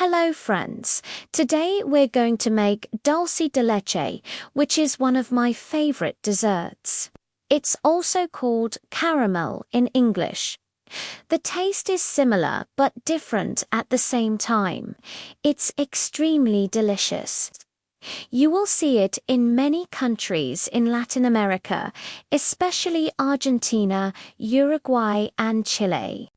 Hello friends, today we're going to make dulce de leche, which is one of my favorite desserts. It's also called caramel in English. The taste is similar but different at the same time. It's extremely delicious. You will see it in many countries in Latin America, especially Argentina, Uruguay and Chile.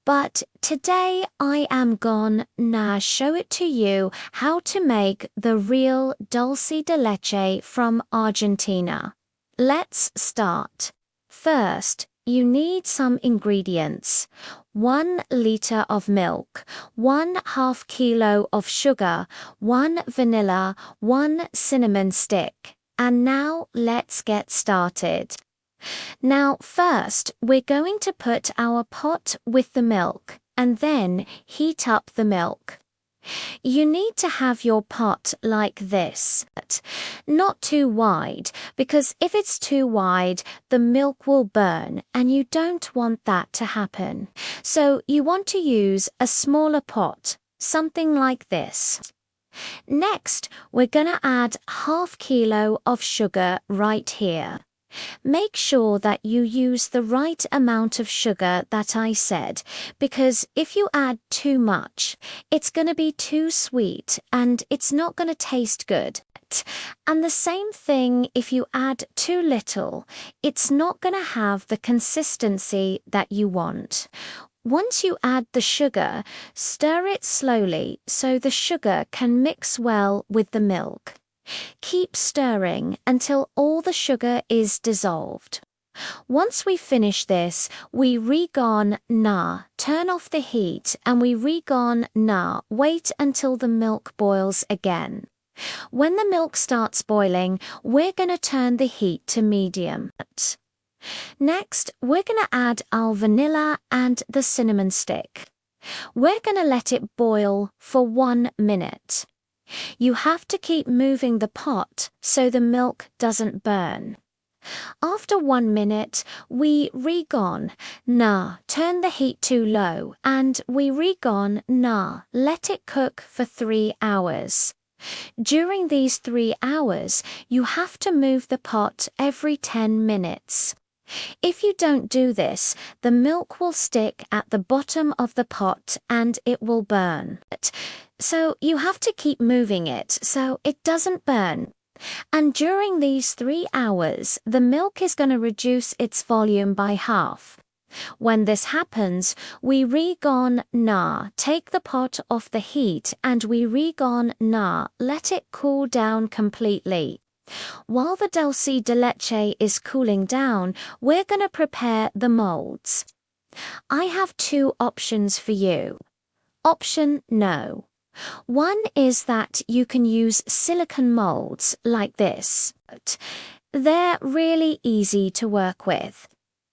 But today I am gonna show it to you how to make the real dulce de leche from Argentina. Let's start. First, you need some ingredients. 1 liter of milk, 1/2 kilo of sugar, 1 vanilla, 1 cinnamon stick. And now let's get started. Now first, we're going to put our pot with the milk and then heat up the milk. You need to have your pot like this, not too wide, because if it's too wide, the milk will burn and you don't want that to happen. So you want to use a smaller pot, something like this. Next, we're gonna add 1/2 kilo of sugar right here. Make sure that you use the right amount of sugar that I said, because if you add too much, it's going to be too sweet and it's not going to taste good. And the same thing if you add too little, it's not going to have the consistency that you want. Once you add the sugar, stir it slowly so the sugar can mix well with the milk. Keep stirring until all the sugar is dissolved. Once we finish this, we turn off the heat and we wait until the milk boils again. When the milk starts boiling, we're going to turn the heat to medium. Next, we're going to add our vanilla and the cinnamon stick. We're going to let it boil for 1 minute. You have to keep moving the pot so the milk doesn't burn. After 1 minute, we turn the heat too low and we let it cook for 3 hours. During these 3 hours, you have to move the pot every 10 minutes. If you don't do this, the milk will stick at the bottom of the pot and it will burn. So you have to keep moving it so it doesn't burn. And during these 3 hours, the milk is going to reduce its volume by half. When this happens, we take the pot off the heat and we let it cool down completely. While the dulce de leche is cooling down, we're going to prepare the molds. I have 2 options for you. Option no. One is that you can use silicone molds like this. They're really easy to work with.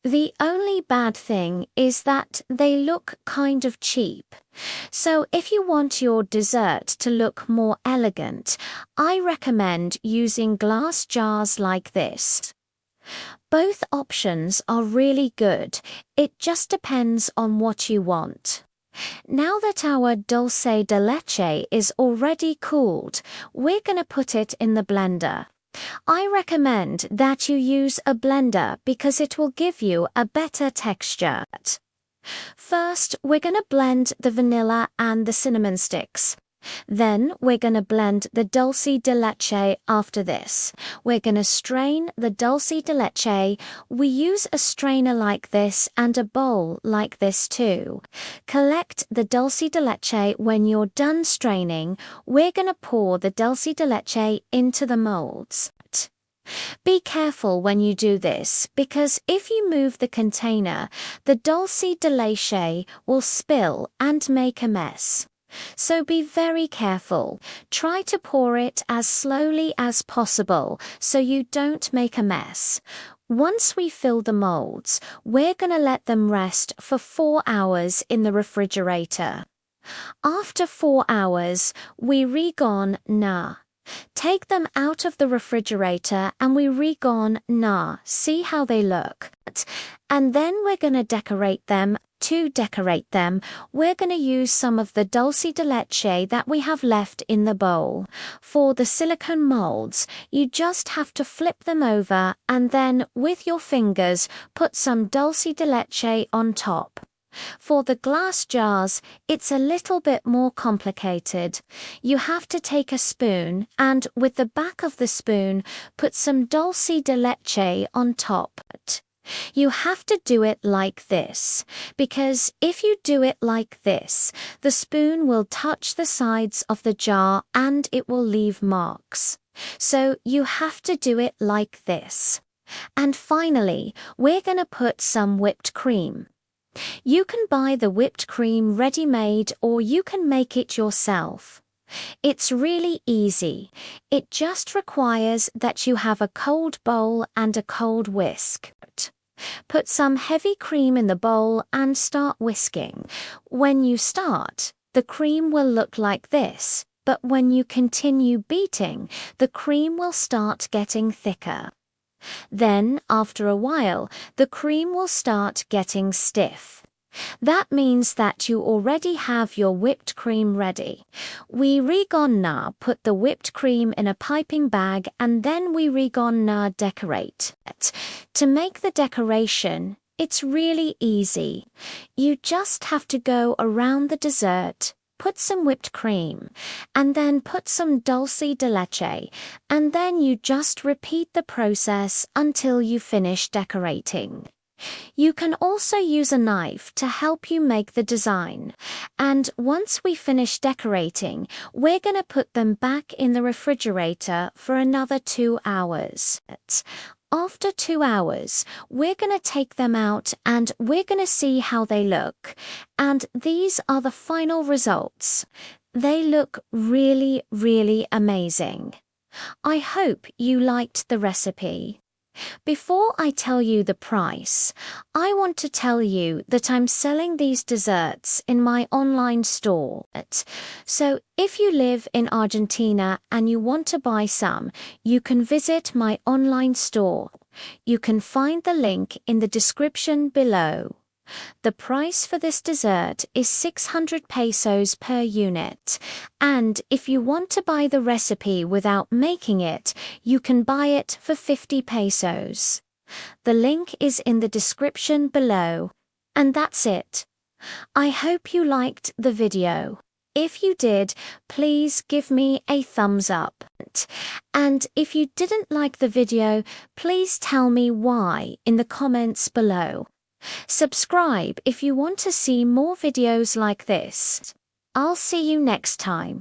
The only bad thing is that they look kind of cheap. So if you want your dessert to look more elegant, I recommend using glass jars like this. Both options are really good. It just depends on what you want. Now that our dulce de leche is already cooled, we're going to put it in the blender. I recommend that you use a blender because it will give you a better texture. First, we're going to blend the vanilla and the cinnamon sticks. Then we're going to blend the dulce de leche after this. We're going to strain the dulce de leche. We use a strainer like this and a bowl like this too. Collect the dulce de leche. When you're done straining, we're going to pour the dulce de leche into the molds. Be careful when you do this, because if you move the container, the dulce de leche will spill and make a mess. So be very careful. Try to pour it as slowly as possible so you don't make a mess. Once we fill the molds, we're going to let them rest for 4 hours in the refrigerator. After 4 hours, we take them out of the refrigerator and we see how they look. And then we're going to decorate them to decorate them, we're going to use some of the dulce de leche that we have left in the bowl. For the silicone molds, you just have to flip them over and then, with your fingers, put some dulce de leche on top. For the glass jars, it's a little bit more complicated. You have to take a spoon and, with the back of the spoon, put some dulce de leche on top. You have to do it like this, because if you do it like this, the spoon will touch the sides of the jar and it will leave marks. So you have to do it like this. And finally, we're going to put some whipped cream. You can buy the whipped cream ready-made or you can make it yourself. It's really easy. It just requires that you have a cold bowl and a cold whisk. Put some heavy cream in the bowl and start whisking. When you start, the cream will look like this, but when you continue beating, the cream will start getting thicker. Then, after a while, the cream will start getting stiff. That means that you already have your whipped cream ready. We now put the whipped cream in a piping bag and then we now decorate it. To make the decoration, it's really easy. You just have to go around the dessert, put some whipped cream, and then put some dulce de leche, and then you just repeat the process until you finish decorating. You can also use a knife to help you make the design. And once we finish decorating, we're going to put them back in the refrigerator for another 2 hours. After 2 hours, we're going to take them out and we're going to see how they look. And these are the final results. They look really, really amazing. I hope you liked the recipe. Before I tell you the price, I want to tell you that I'm selling these desserts in my online store. So if you live in Argentina and you want to buy some, you can visit my online store. You can find the link in the description below. The price for this dessert is 600 pesos per unit, and if you want to buy the recipe without making it, you can buy it for 50 pesos. The link is in the description below. And that's it. I hope you liked the video. If you did, please give me a thumbs up. And if you didn't like the video, please tell me why in the comments below. Subscribe if you want to see more videos like this. I'll see you next time.